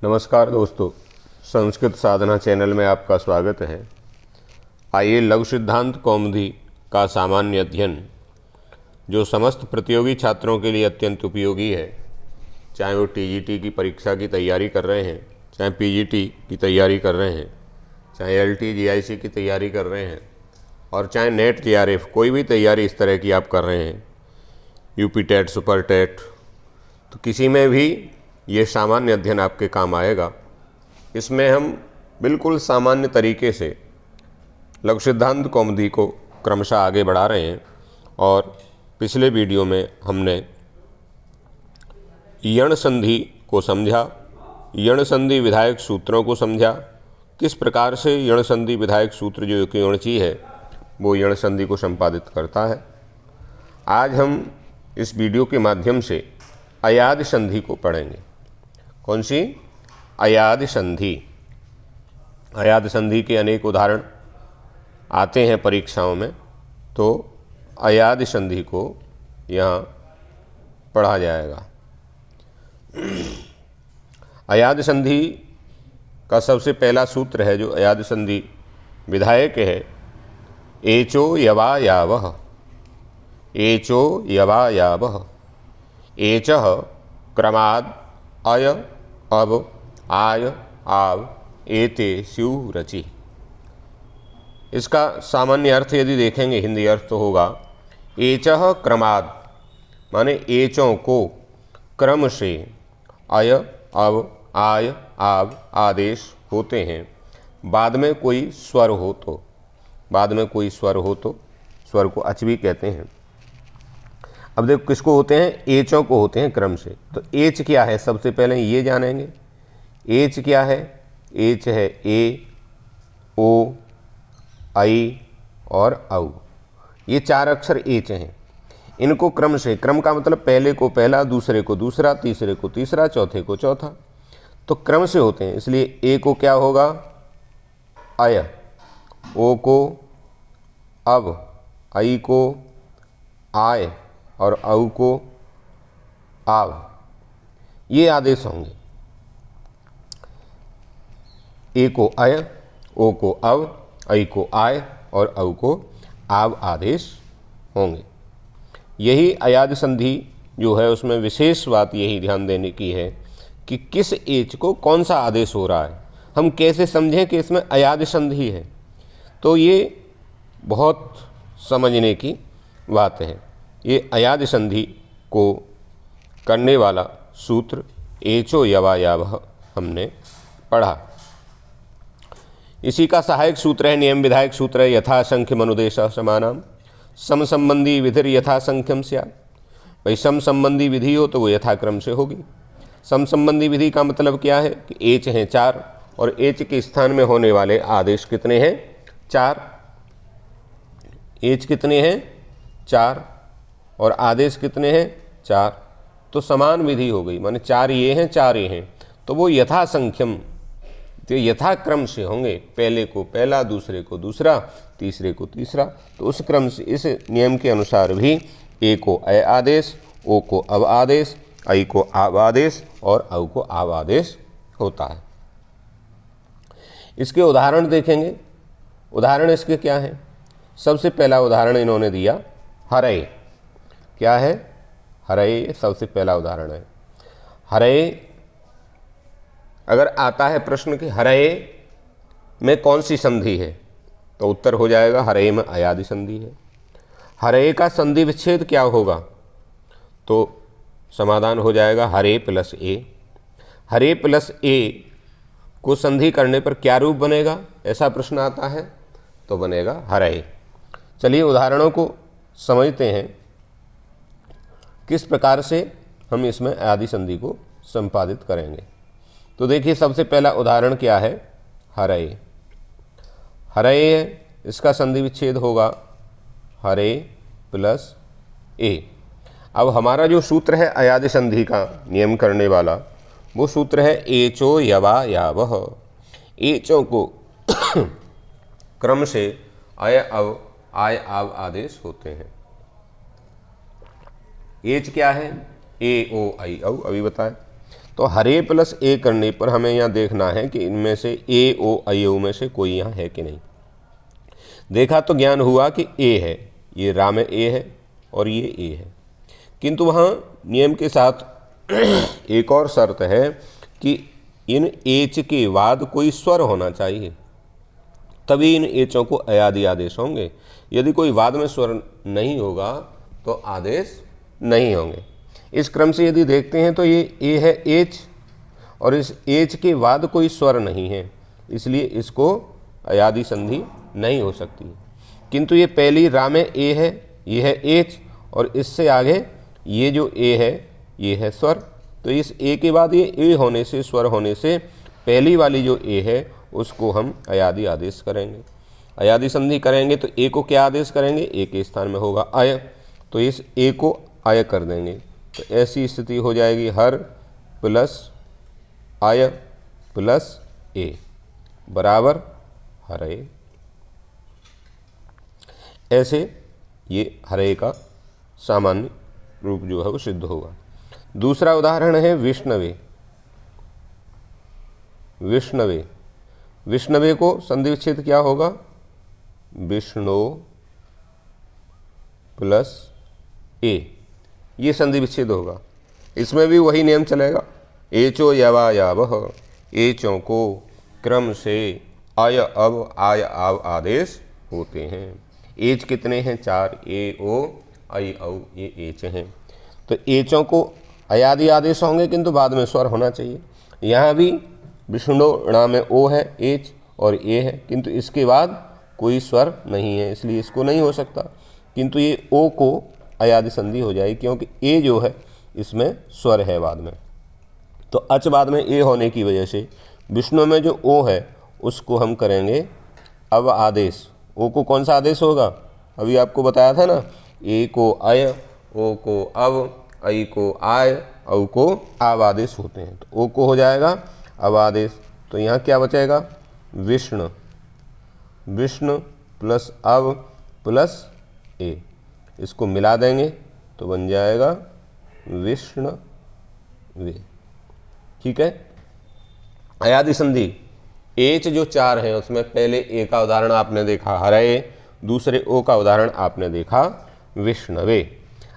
नमस्कार दोस्तों, संस्कृत साधना चैनल में आपका स्वागत है। आइए लघु सिद्धांत कौमुदी का सामान्य अध्ययन, जो समस्त प्रतियोगी छात्रों के लिए अत्यंत उपयोगी है, चाहे वो टीजीटी की परीक्षा की तैयारी कर रहे हैं, चाहे पीजीटी की तैयारी कर रहे हैं, चाहे एलटी जीआईसी की तैयारी कर रहे हैं, और चाहे नेट जेआरएफ कोई भी तैयारी इस तरह की आप कर रहे हैं, यूपी टेट, सुपर टेट, तो किसी में भी ये सामान्य अध्ययन आपके काम आएगा। इसमें हम बिल्कुल सामान्य तरीके से लघु सिद्धांत कौमुदी को क्रमशः आगे बढ़ा रहे हैं। और पिछले वीडियो में हमने यण संधि को समझा, यण संधि विधायक सूत्रों को समझा, किस प्रकार से यण संधि विधायक सूत्र जो यणची है वो यण संधि को संपादित करता है। आज हम इस वीडियो के माध्यम से अयाद संधि को पढ़ेंगे। कौन सी? अयाद संधि। अयाद संधि के अनेक उदाहरण आते हैं परीक्षाओं में, तो अयाद संधि को यहाँ पढ़ा जाएगा। अयाद संधि का सबसे पहला सूत्र है जो अयाद संधि विधायक है, एचो यवा यावः। एचो यवा यावः। एचः क्रमाद अय अब आय आव एते स्यु रचि। इसका सामान्य अर्थ यदि देखेंगे, हिंदी अर्थ तो होगा एचः क्रमाद, माने एचों को क्रम से अय अब आय आव आदेश होते हैं। बाद में कोई स्वर हो तो, बाद में कोई स्वर हो तो स्वर को अच भी कहते हैं। अब देखो किसको होते हैं? एचों को होते हैं क्रम से। तो एच क्या है सबसे पहले ये जानेंगे। एच क्या है? एच है ए, ओ, आई और औ। ये चार अक्षर एच हैं। इनको क्रम से, क्रम का मतलब पहले को पहला, दूसरे को दूसरा, तीसरे को तीसरा, चौथे को चौथा, तो क्रम से होते हैं। इसलिए ए को क्या होगा? अय, ओ को अब, आई को आय और औ को आव। ये आदेश होंगे। ए को अय, ओ को अव, ऐ को आय और औ को आव आदेश होंगे। यही अयाद संधि जो है उसमें विशेष बात यही ध्यान देने की है कि किस एच को कौन सा आदेश हो रहा है। हम कैसे समझें कि इसमें अयाद संधि है, तो ये बहुत समझने की बात है। ये अयाद संधि को करने वाला सूत्र एचो यवा यावः हमने पढ़ा। इसी का सहायक सूत्र है, नियम विधायक सूत्र है, यथासंख्यम अनुदेशः समानाम सम संबंधी विधिर यथासंख्यम स्यात्। भाई सम संबंधी विधि हो तो वो यथाक्रम से होगी। सम संबंधी विधि का मतलब क्या है कि एच हैं चार और एच के स्थान में होने वाले आदेश कितने हैं? चार। एच कितने हैं? चार और आदेश कितने हैं? चार। तो समान विधि हो गई, माने चार ये हैं, चार ये हैं, तो वो यथासंख्यम, तो यथाक्रम से होंगे। पहले को पहला, दूसरे को दूसरा, तीसरे को तीसरा। तो उस क्रम से, इस नियम के अनुसार भी ए को अय आदेश, ओ को अब आदेश, ऐ को आव आदेश और औ को आव आदेश होता है। इसके उदाहरण देखेंगे। उदाहरण इसके क्या हैं? सबसे पहला उदाहरण इन्होंने दिया हरय। क्या है? हरय सबसे पहला उदाहरण है। हरय, अगर आता है प्रश्न कि हरय में कौन सी संधि है, तो उत्तर हो जाएगा हरय में अयाद संधि है। हरय का संधि विच्छेद क्या होगा, तो समाधान हो जाएगा हरे प्लस ए। हरे प्लस ए को संधि करने पर क्या रूप बनेगा, ऐसा प्रश्न आता है, तो बनेगा हरय। चलिए उदाहरणों को समझते हैं, किस प्रकार से हम इसमें अयादी संधि को संपादित करेंगे। तो देखिए सबसे पहला उदाहरण क्या है? हरय। हरय, इसका संधि विच्छेद होगा हरे प्लस ए। अब हमारा जो सूत्र है अयाद संधि का नियम करने वाला, वो सूत्र है एचो यवा यावः। एचों को क्रम से अय अव आय आव आदेश होते हैं। एच क्या है? ए ओ आई औ, अभी बताएं। तो हरे प्लस ए करने पर हमें यहाँ देखना है कि इनमें से ए ओ आई ओ में से कोई यहाँ है कि नहीं। देखा तो ज्ञान हुआ कि ए है, ये रा में ए है और ये ए है, किंतु वहाँ नियम के साथ एक और शर्त है कि इन एच के बाद कोई स्वर होना चाहिए, तभी इन एचों को अयादि आदेश होंगे। यदि कोई बाद में स्वर नहीं होगा तो आदेश नहीं होंगे। इस क्रम से यदि देखते हैं तो ये ए है एच, और इस एच के बाद कोई स्वर नहीं है, इसलिए इसको अयादि संधि नहीं हो सकती। किंतु ये पहली रा में ए है, ये है एच, और इससे आगे ये जो ए है ये है स्वर, तो इस ए के बाद ये ए होने से, स्वर होने से, पहली वाली जो ए है उसको हम अयादि आदेश करेंगे। अयादि संधि करेंगे तो ए को क्या आदेश करेंगे, ए के स्थान में होगा आय, तो इस ए को आय कर देंगे। तो ऐसी स्थिति हो जाएगी हर प्लस आय प्लस ए बराबर हरे। ऐसे ये हरे का सामान्य रूप जो है वो सिद्ध होगा। दूसरा उदाहरण है विष्णवे। विष्णवे, विष्णवे को संधि विच्छेद क्या होगा, विष्णु प्लस ए, ये संधि विच्छेद होगा। इसमें भी वही नियम चलेगा, एचो यवा यावह, एचों को क्रम से अय अब आय आव आदेश होते हैं। एच कितने हैं, 4, ए ओ आई औ ये एच हैं, तो एचों को अयादि आदेश होंगे किंतु बाद में स्वर होना चाहिए। यहाँ भी विष्णु णा में ओ है एच और ए है, किंतु इसके बाद कोई स्वर नहीं है, इसलिए इसको नहीं हो सकता, किंतु ये ओ को अयादि संधि हो जाएगी क्योंकि ए जो है इसमें स्वर है बाद में। तो अच बाद में ए होने की वजह से विष्णु में जो ओ है उसको हम करेंगे अब आदेश। ओ को कौन सा आदेश होगा, अभी आपको बताया था ना, ए को अय, ओ को अब, आई को आय, औ को आव आदेश होते हैं, तो ओ को हो जाएगा अब आदेश। तो यहाँ क्या बचेगा, विष्णु, विष्णु प्लस अब प्लस ए, इसको मिला देंगे तो बन जाएगा विष्णु वे। ठीक है। अयादि संधि एच जो 4 है उसमें पहले ए का उदाहरण आपने देखा हरे, दूसरे ओ का उदाहरण आपने देखा विष्णवे।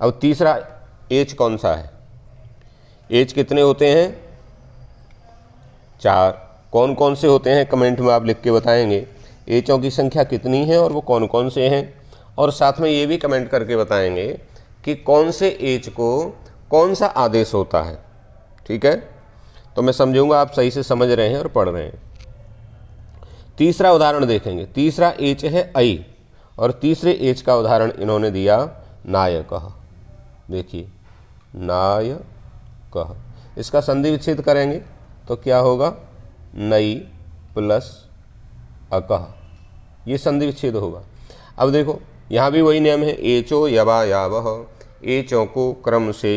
अब तीसरा एच कौन सा है, एच कितने होते हैं, 4। कौन कौन से होते हैं कमेंट में आप लिख के बताएंगे, एचों की संख्या कितनी है और वो कौन कौन से हैं, और साथ में ये भी कमेंट करके बताएंगे कि कौन से एच को कौन सा आदेश होता है। ठीक है, तो मैं समझूंगा आप सही से समझ रहे हैं और पढ़ रहे हैं। तीसरा उदाहरण देखेंगे, तीसरा एच है आई और तीसरे एच का उदाहरण इन्होंने दिया नायकः। देखिए नायकः, इसका संधि विच्छेद करेंगे तो क्या होगा, नई प्लस अकः, ये संधि विच्छेद होगा। अब देखो यहाँ भी वही नियम है, एचो यवा यावह, एचों को क्रम से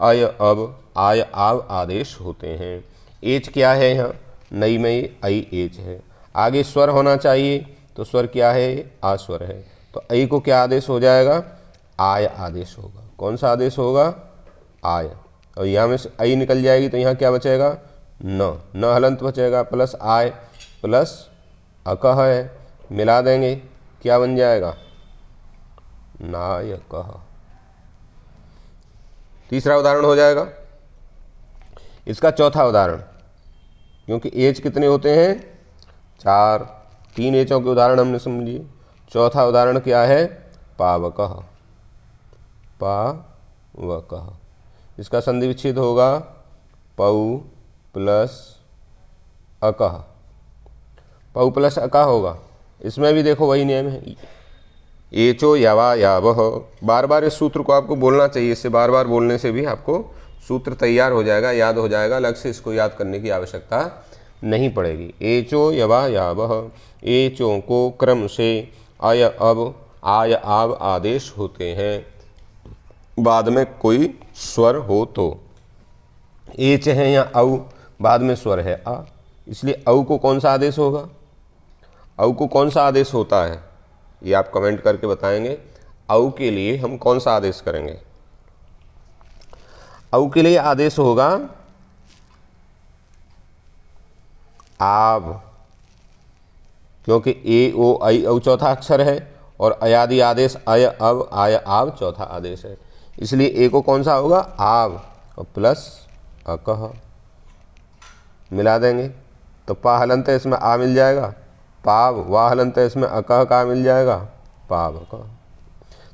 अय अब आय आव आदेश होते हैं। एच क्या है, यहाँ नई में आई एच है, आगे स्वर होना चाहिए तो स्वर क्या है, आस्वर है, तो आई को क्या आदेश हो जाएगा, आय आदेश होगा। कौन सा आदेश होगा, आय, और यहाँ में से आई निकल जाएगी तो यहाँ क्या बचेगा, न हलंत बचेगा, प्लस आय प्लस अकः है, मिला देंगे क्या बन जाएगा, नायकः। तीसरा उदाहरण हो जाएगा। इसका चौथा उदाहरण, क्योंकि एच कितने होते हैं, 4, 3 एचों के उदाहरण हमने समझिए। चौथा उदाहरण क्या है, पावकः, पावकः, इसका संधि विच्छेद होगा पौ प्लस अकः, पौ प्लस अकः होगा। इसमें भी देखो वही नियम है, एचो यवा यावह। बार बार इस सूत्र को आपको बोलना चाहिए, इससे बार बार बोलने से भी आपको सूत्र तैयार हो जाएगा, याद हो जाएगा, अलग से इसको याद करने की आवश्यकता नहीं पड़ेगी। एचो यवा यावह, एचों को क्रम से अय अब आय आव आदेश होते हैं, बाद में कोई स्वर हो तो। एच है या औ, बाद में स्वर है आ, इसलिए औ को कौन सा आदेश होगा, औ को कौन सा आदेश होता है, ये आप कमेंट करके बताएंगे। औ के लिए हम कौन सा आदेश करेंगे, औ के लिए आदेश होगा आव, क्योंकि ए ओ ऐ औ चौथा अक्षर है और अयादि आदेश अय अव आय आव चौथा आदेश है, इसलिए ए को कौन सा होगा, आव, और प्लस अकह मिला देंगे तो पा हलंत इसमें आ मिल जाएगा, पाव, वाह हलंत इसमें अकह का मिल जाएगा, पावकः।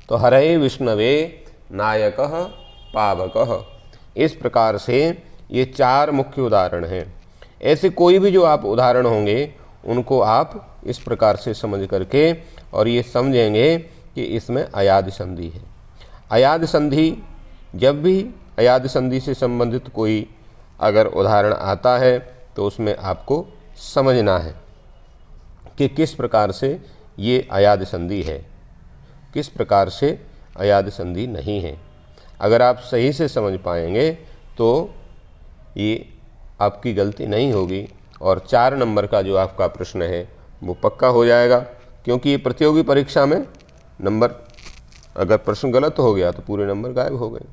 तो हरे विष्णवे नायकः पावकः। इस प्रकार से ये 4 मुख्य उदाहरण हैं। ऐसे कोई भी जो आप उदाहरण होंगे उनको आप इस प्रकार से समझ करके और ये समझेंगे कि इसमें अयाद संधि है। अयाद संधि, जब भी अयाद संधि से संबंधित कोई अगर उदाहरण आता है तो उसमें आपको समझना है कि किस प्रकार से ये अयाद संधि है, किस प्रकार से अयाद संधि नहीं है। अगर आप सही से समझ पाएंगे तो ये आपकी गलती नहीं होगी और 4 नंबर का जो आपका प्रश्न है वो पक्का हो जाएगा, क्योंकि ये प्रतियोगी परीक्षा में नंबर, अगर प्रश्न गलत हो गया तो पूरे नंबर गायब हो गए।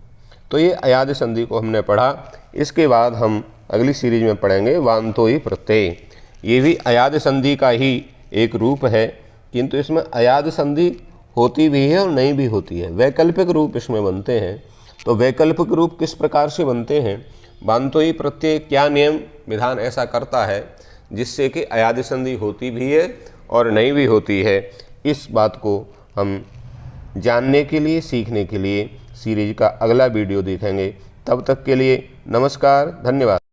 तो ये अयाद संधि को हमने पढ़ा। इसके बाद हम अगली सीरीज में पढ़ेंगे वांतोई प्रत्यय। ये भी अयाद संधि का ही एक रूप है, किंतु इसमें अयाद संधि होती भी है और नहीं भी होती है, वैकल्पिक रूप इसमें बनते हैं। तो वैकल्पिक रूप किस प्रकार से बनते हैं, वांतोई प्रत्यय क्या नियम विधान ऐसा करता है जिससे कि अयाद संधि होती भी है और नहीं भी होती है, इस बात को हम जानने के लिए, सीखने के लिए सीरीज का अगला वीडियो देखेंगे। तब तक के लिए नमस्कार, धन्यवाद।